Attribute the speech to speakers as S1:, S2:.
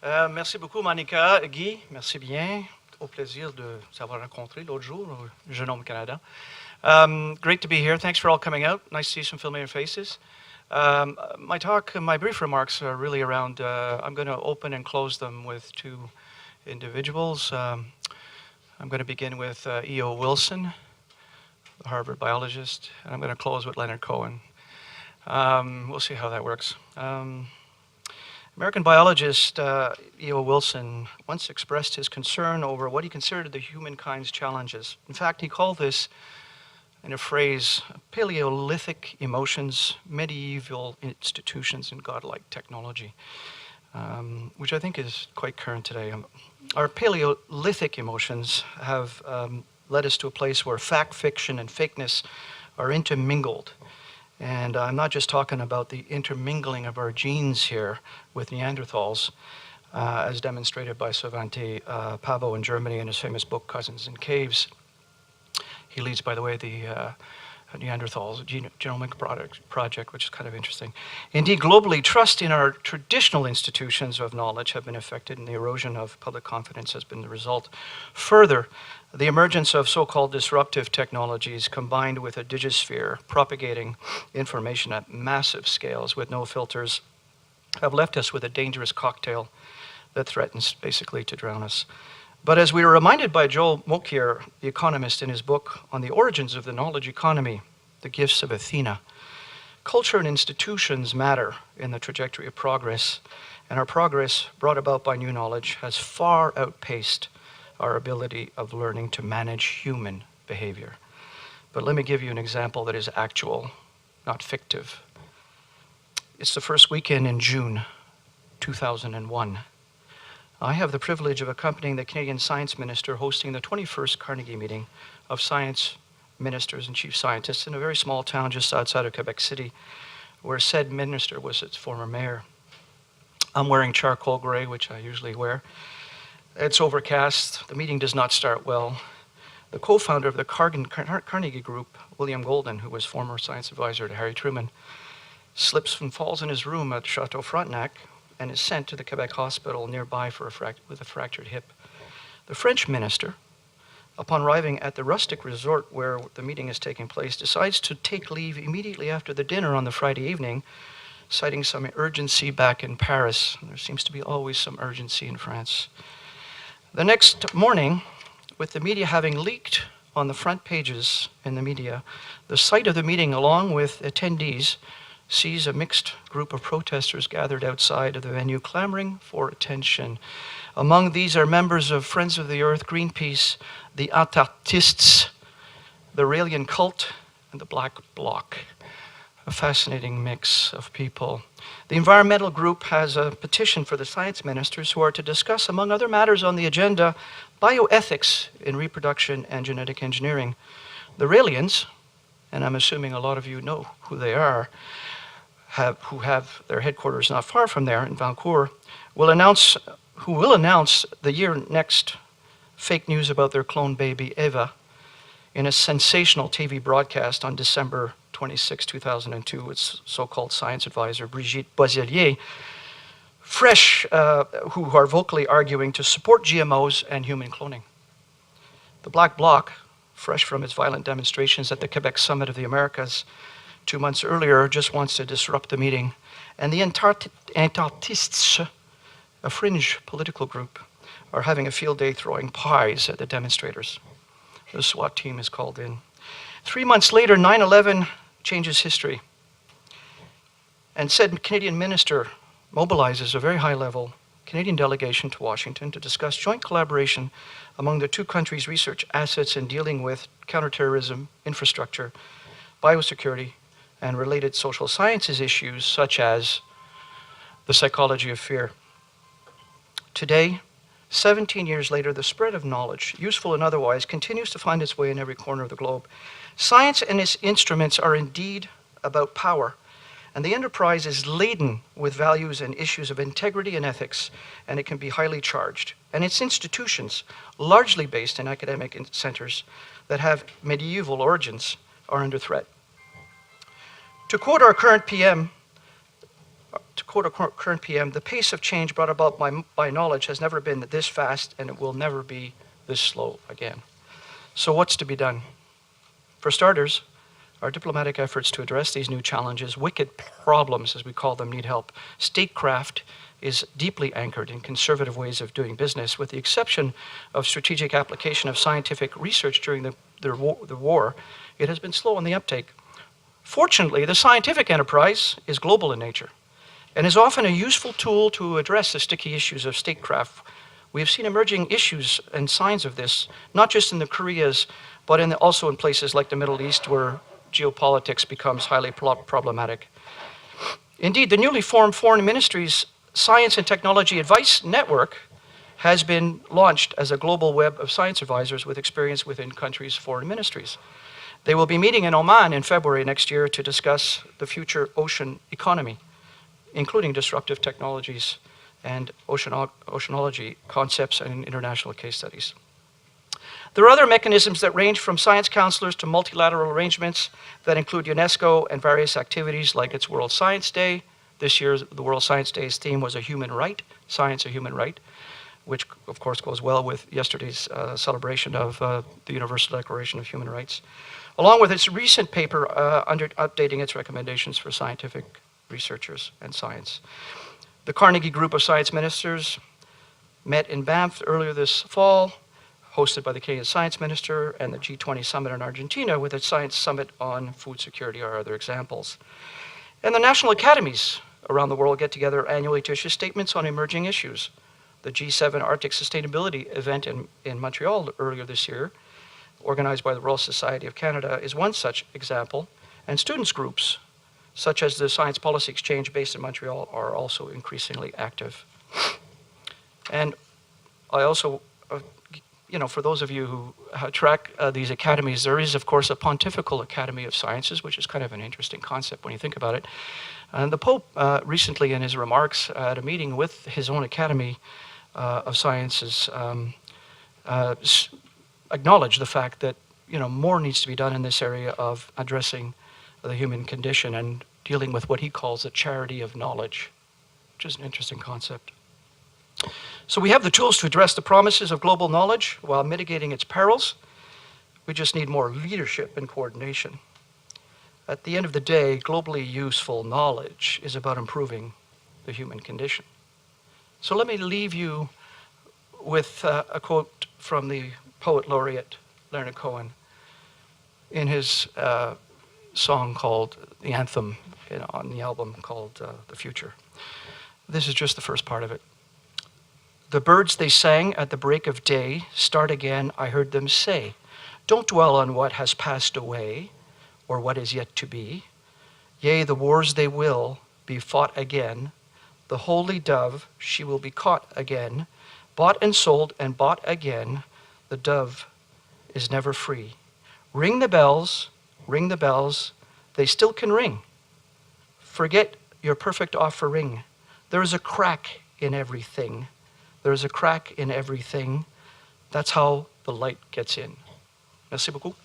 S1: Merci beaucoup, Monica. Guy, merci bien. Au plaisir de vous avoir rencontré l'autre jour au Jeune Homme Canada. Great to be here. Thanks for all coming out. Nice to see some familiar faces. My brief remarks are really around, I'm going to open and close them with two individuals. I'm going to begin with E.O. Wilson, the Harvard biologist, and I'm going to close with Leonard Cohen. We'll see how that works. American biologist E.O. Wilson once expressed his concern over what he considered the humankind's challenges. In fact, he called this, in a phrase, Paleolithic emotions, medieval institutions, and godlike technology, which I think is quite current today. Our Paleolithic emotions have led us to a place where fact, fiction, and fakeness are intermingled. And I'm not just talking about the intermingling of our genes here with Neanderthals, as demonstrated by Svante Pavo in Germany in his famous book, Cousins in Caves. He leads, by the way, the Neanderthals Genomic Project, which is kind of interesting. Indeed, globally, trust in our traditional institutions of knowledge have been affected, and the erosion of public confidence has been the result. Further, the emergence of so-called disruptive technologies combined with a digisphere propagating information at massive scales with no filters have left us with a dangerous cocktail that threatens basically to drown us. But as we were reminded by Joel Mokyr, the economist, in his book on the origins of the knowledge economy, The Gifts of Athena, culture and institutions matter in the trajectory of progress, and our progress brought about by new knowledge has far outpaced our ability of learning to manage human behavior. But let me give you an example that is actual, not fictive. It's the first weekend in June 2001. I have the privilege of accompanying the Canadian Science Minister hosting the 21st Carnegie Meeting of Science Ministers and Chief Scientists in a very small town just outside of Quebec City, where said minister was its former mayor. I'm wearing charcoal gray, which I usually wear. It's overcast. The meeting does not start well. The co-founder of the Carnegie Group, William Golden, who was former science advisor to Harry Truman, slips and falls in his room at Chateau Frontenac and is sent to the Quebec hospital nearby with a fractured hip. The French minister, upon arriving at the rustic resort where the meeting is taking place, decides to take leave immediately after the dinner on the Friday evening, citing some urgency back in Paris. There seems to be always some urgency in France. The next morning, with the media having leaked on the front pages in the media, the site of the meeting, along with attendees, sees a mixed group of protesters gathered outside of the venue clamoring for attention. Among these are members of Friends of the Earth, Greenpeace, the Antarctists, the Raelian Cult, and the Black Bloc. A fascinating mix of people. The environmental group has a petition for the science ministers who are to discuss, among other matters on the agenda, bioethics in reproduction and genetic engineering. The Raelians, and I'm assuming a lot of you know who they are, who have their headquarters not far from there in Vancouver, who will announce the year next fake news about their clone baby Eva in a sensational TV broadcast on December 26, 2002, with so-called science advisor Brigitte Boiselier, who are vocally arguing to support GMOs and human cloning. The Black Bloc, fresh from its violent demonstrations at the Quebec Summit of the Americas 2 months earlier, just wants to disrupt the meeting. And the Antarctists, a fringe political group, are having a field day throwing pies at the demonstrators. The SWAT team is called in. 3 months later, 9/11 changes history. And said Canadian minister mobilizes a very high-level Canadian delegation to Washington to discuss joint collaboration among the two countries' research assets in dealing with counterterrorism, infrastructure, biosecurity, and related social sciences issues such as the psychology of fear. Today, 17 years later, the spread of knowledge, useful and otherwise, continues to find its way in every corner of the globe. Science and its instruments are indeed about power, and the enterprise is laden with values and issues of integrity and ethics, and it can be highly charged. And its institutions, largely based in academic centers that have medieval origins, are under threat. To quote our current PM, to quote a current PM, the pace of change brought about by knowledge has never been this fast, and it will never be this slow again. So what's to be done? For starters, our diplomatic efforts to address these new challenges, wicked problems as we call them, need help. Statecraft is deeply anchored in conservative ways of doing business, with the exception of strategic application of scientific research during the war. It has been slow on the uptake. Fortunately, the scientific enterprise is global in nature and is often a useful tool to address the sticky issues of statecraft. We have seen emerging issues and signs of this, not just in the Koreas, but also in places like the Middle East, where geopolitics becomes highly problematic. Indeed, the newly formed Foreign Ministries Science and Technology Advice Network has been launched as a global web of science advisors with experience within countries' foreign ministries. They will be meeting in Oman in February next year to discuss the future ocean economy, including disruptive technologies and oceanology concepts and international case studies. There are other mechanisms that range from science counselors to multilateral arrangements that include UNESCO and various activities like its World Science Day. This year, the World Science Day's theme was a human right, science a human right, which of course goes well with yesterday's celebration of the Universal Declaration of Human Rights, along with its recent paper updating its recommendations for scientific researchers and science. The Carnegie Group of Science Ministers met in Banff earlier this fall, hosted by the Canadian Science Minister, and the G20 Summit in Argentina with its Science Summit on Food Security are other examples. And the national academies around the world get together annually to issue statements on emerging issues. The G7 Arctic Sustainability event in Montreal earlier this year, organized by the Royal Society of Canada, is one such example, and students groups such as the Science Policy Exchange based in Montreal are also increasingly active. And I also, for those of you who track these academies, there is, of course, a Pontifical Academy of Sciences, which is kind of an interesting concept when you think about it. And the Pope recently, in his remarks at a meeting with his own Academy of Sciences, acknowledged the fact that more needs to be done in this area of addressing the human condition and dealing with what he calls the charity of knowledge, which is an interesting concept. So we have the tools to address the promises of global knowledge while mitigating its perils. We just need more leadership and coordination. At the end of the day, globally useful knowledge is about improving the human condition. So let me leave you with a quote from the poet laureate Leonard Cohen in his song called, the anthem on the album called The Future. This is just the first part of it. The birds they sang at the break of day, start again, I heard them say. Don't dwell on what has passed away, or what is yet to be. Yea, the wars they will be fought again. The holy dove, she will be caught again. Bought and sold and bought again. The dove is never free. Ring the bells, they still can ring. Forget your perfect offering. There is a crack in everything. There is a crack in everything. That's how the light gets in. Merci beaucoup.